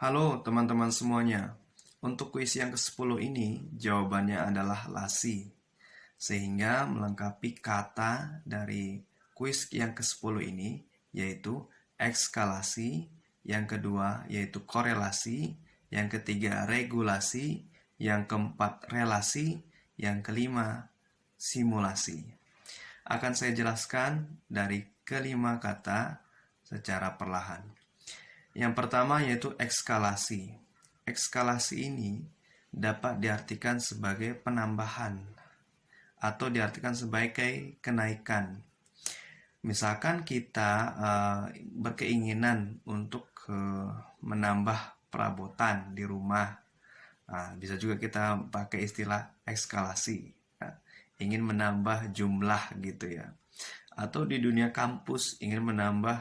Halo teman-teman semuanya. Untuk kuis yang ke-10 ini, jawabannya adalah lasi. Sehingga melengkapi kata dari kuis yang ke-10 ini, yaitu ekskalasi, yang kedua yaitu korelasi, yang ketiga regulasi, yang keempat relasi, yang kelima simulasi. Akan saya jelaskan dari kelima kata secara perlahan. Yang pertama yaitu ekskalasi. Ekskalasi ini dapat diartikan sebagai penambahan atau diartikan sebagai kenaikan. Misalkan kita berkeinginan untuk menambah perabotan di rumah. Bisa juga kita pakai istilah ekskalasi. Ingin menambah jumlah gitu ya. Atau di dunia kampus ingin menambah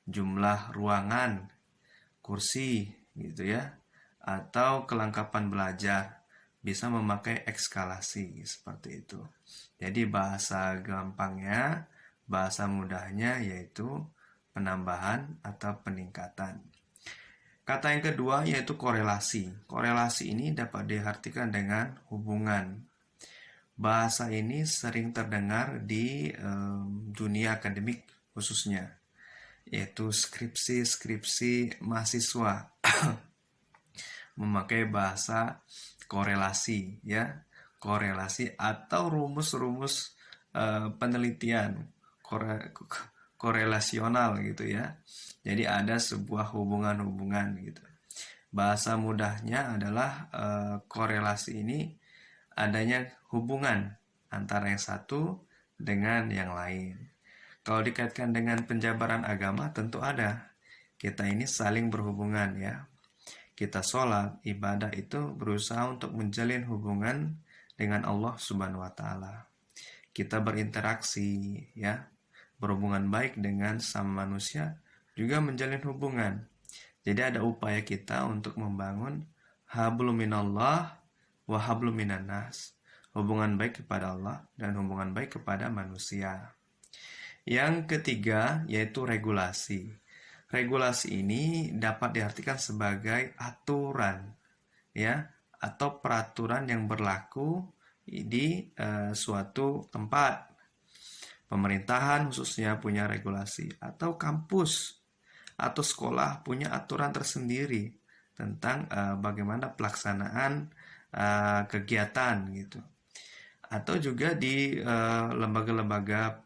jumlah ruangan, kursi gitu ya, atau kelengkapan belajar, bisa memakai ekskalasi seperti itu. Jadi bahasa gampangnya, bahasa mudahnya yaitu penambahan atau peningkatan. Kata yang kedua yaitu korelasi. Korelasi ini dapat diartikan dengan hubungan. Bahasa ini sering terdengar di dunia akademik khususnya, yaitu skripsi mahasiswa memakai bahasa korelasi ya, korelasi atau rumus-rumus penelitian korelasional gitu ya. Jadi ada sebuah hubungan-hubungan gitu. Bahasa mudahnya adalah korelasi ini adanya hubungan antara yang satu dengan yang lain. Kalau dikaitkan dengan penjabaran agama tentu ada. Kita ini saling berhubungan ya. Kita sholat, ibadah itu berusaha untuk menjalin hubungan dengan Allah Subhanahu wa taala. Kita berinteraksi ya, berhubungan baik dengan sama manusia, juga menjalin hubungan. Jadi ada upaya kita untuk membangun hablum minallah wa hablum minan nas. Hubungan baik kepada Allah dan hubungan baik kepada manusia. Yang ketiga yaitu regulasi. Regulasi ini dapat diartikan sebagai aturan ya, atau peraturan yang berlaku di suatu tempat. Pemerintahan khususnya punya regulasi, atau kampus atau sekolah punya aturan tersendiri tentang bagaimana pelaksanaan kegiatan gitu. Atau juga di lembaga-lembaga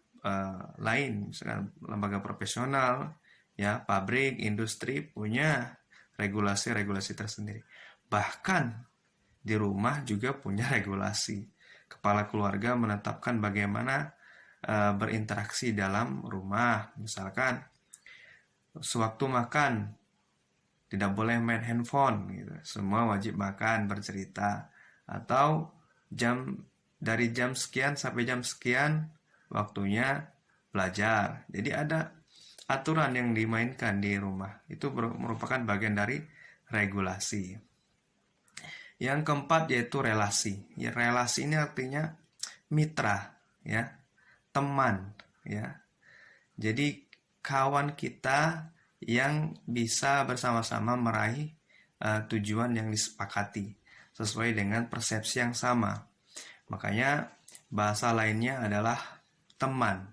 lain, misalkan lembaga profesional ya, pabrik, industri punya regulasi-regulasi tersendiri. Bahkan di rumah juga punya regulasi. Kepala keluarga menetapkan bagaimana berinteraksi dalam rumah. Misalkan sewaktu makan tidak boleh main handphone gitu. Semua wajib makan, bercerita. Atau dari jam sekian sampai jam sekian waktunya belajar. Jadi ada aturan yang dimainkan di rumah. Itu merupakan bagian dari regulasi. Yang keempat yaitu relasi. Ya, relasi ini artinya mitra ya, teman ya. Jadi kawan kita yang bisa bersama-sama meraih tujuan yang disepakati sesuai dengan persepsi yang sama. Makanya bahasa lainnya adalah teman,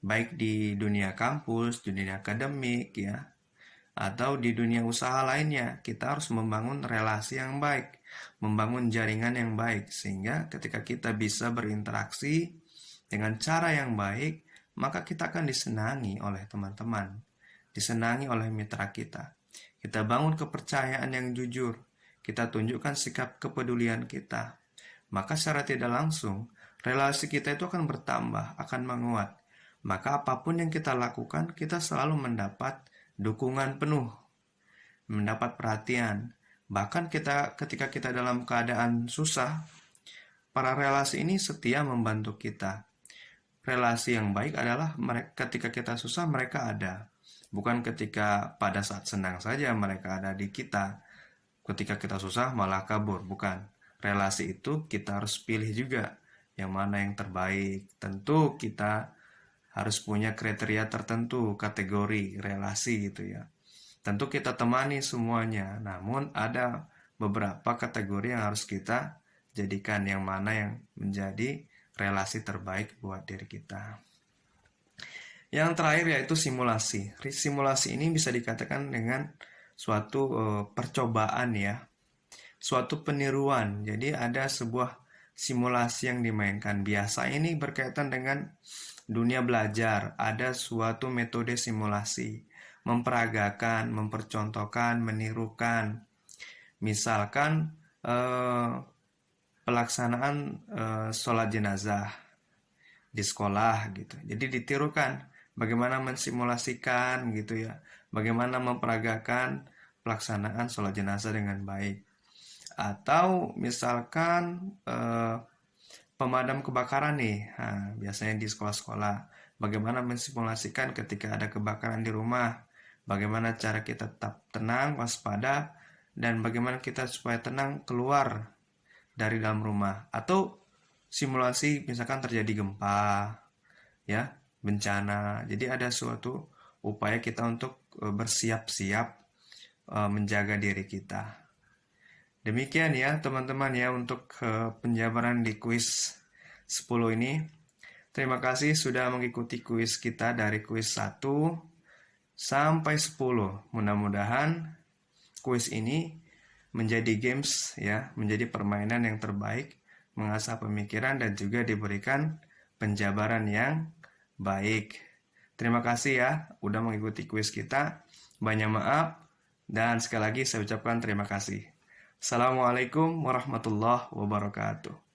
baik di dunia kampus, dunia akademik ya, atau di dunia usaha lainnya. Kita harus membangun relasi yang baik, membangun jaringan yang baik, sehingga ketika kita bisa berinteraksi dengan cara yang baik, maka kita akan disenangi oleh teman-teman, disenangi oleh mitra kita. Kita bangun kepercayaan yang jujur, kita tunjukkan sikap kepedulian kita, maka secara tidak langsung relasi kita itu akan bertambah, akan menguat. Maka apapun yang kita lakukan, kita selalu mendapat dukungan penuh, mendapat perhatian. Bahkan ketika kita dalam keadaan susah, para relasi ini setia membantu kita. Relasi yang baik adalah ketika kita susah mereka ada. Bukan ketika pada saat senang saja mereka ada di kita. Ketika kita susah malah kabur, bukan. Relasi itu kita harus pilih juga yang mana yang terbaik. Tentu kita harus punya kriteria tertentu, kategori relasi gitu ya. Tentu kita temani semuanya, namun ada beberapa kategori yang harus kita jadikan yang mana yang menjadi relasi terbaik buat diri kita. Yang terakhir yaitu simulasi. Simulasi ini bisa dikatakan dengan suatu percobaan ya, suatu peniruan. Jadi ada sebuah simulasi yang dimainkan. Biasa ini berkaitan dengan dunia belajar. Ada suatu metode simulasi, memperagakan, mempercontohkan, menirukan. Misalkan pelaksanaan sholat jenazah di sekolah gitu. Jadi ditirukan bagaimana mensimulasikan gitu ya, bagaimana memperagakan pelaksanaan sholat jenazah dengan baik. Atau misalkan pemadam kebakaran nih, biasanya di sekolah-sekolah, bagaimana mensimulasikan ketika ada kebakaran di rumah, bagaimana cara kita tetap tenang, waspada, dan bagaimana kita supaya tenang keluar dari dalam rumah. Atau simulasi misalkan terjadi gempa, ya, bencana. Jadi ada suatu upaya kita untuk bersiap-siap menjaga diri kita. Demikian ya teman-teman ya untuk penjabaran di kuis 10 ini. Terima kasih sudah mengikuti kuis kita dari kuis 1 sampai 10. Mudah-mudahan kuis ini menjadi games ya, menjadi permainan yang terbaik, mengasah pemikiran dan juga diberikan penjabaran yang baik. Terima kasih ya udah mengikuti kuis kita. Banyak maaf dan sekali lagi saya ucapkan terima kasih. Assalamualaikum warahmatullahi wabarakatuh.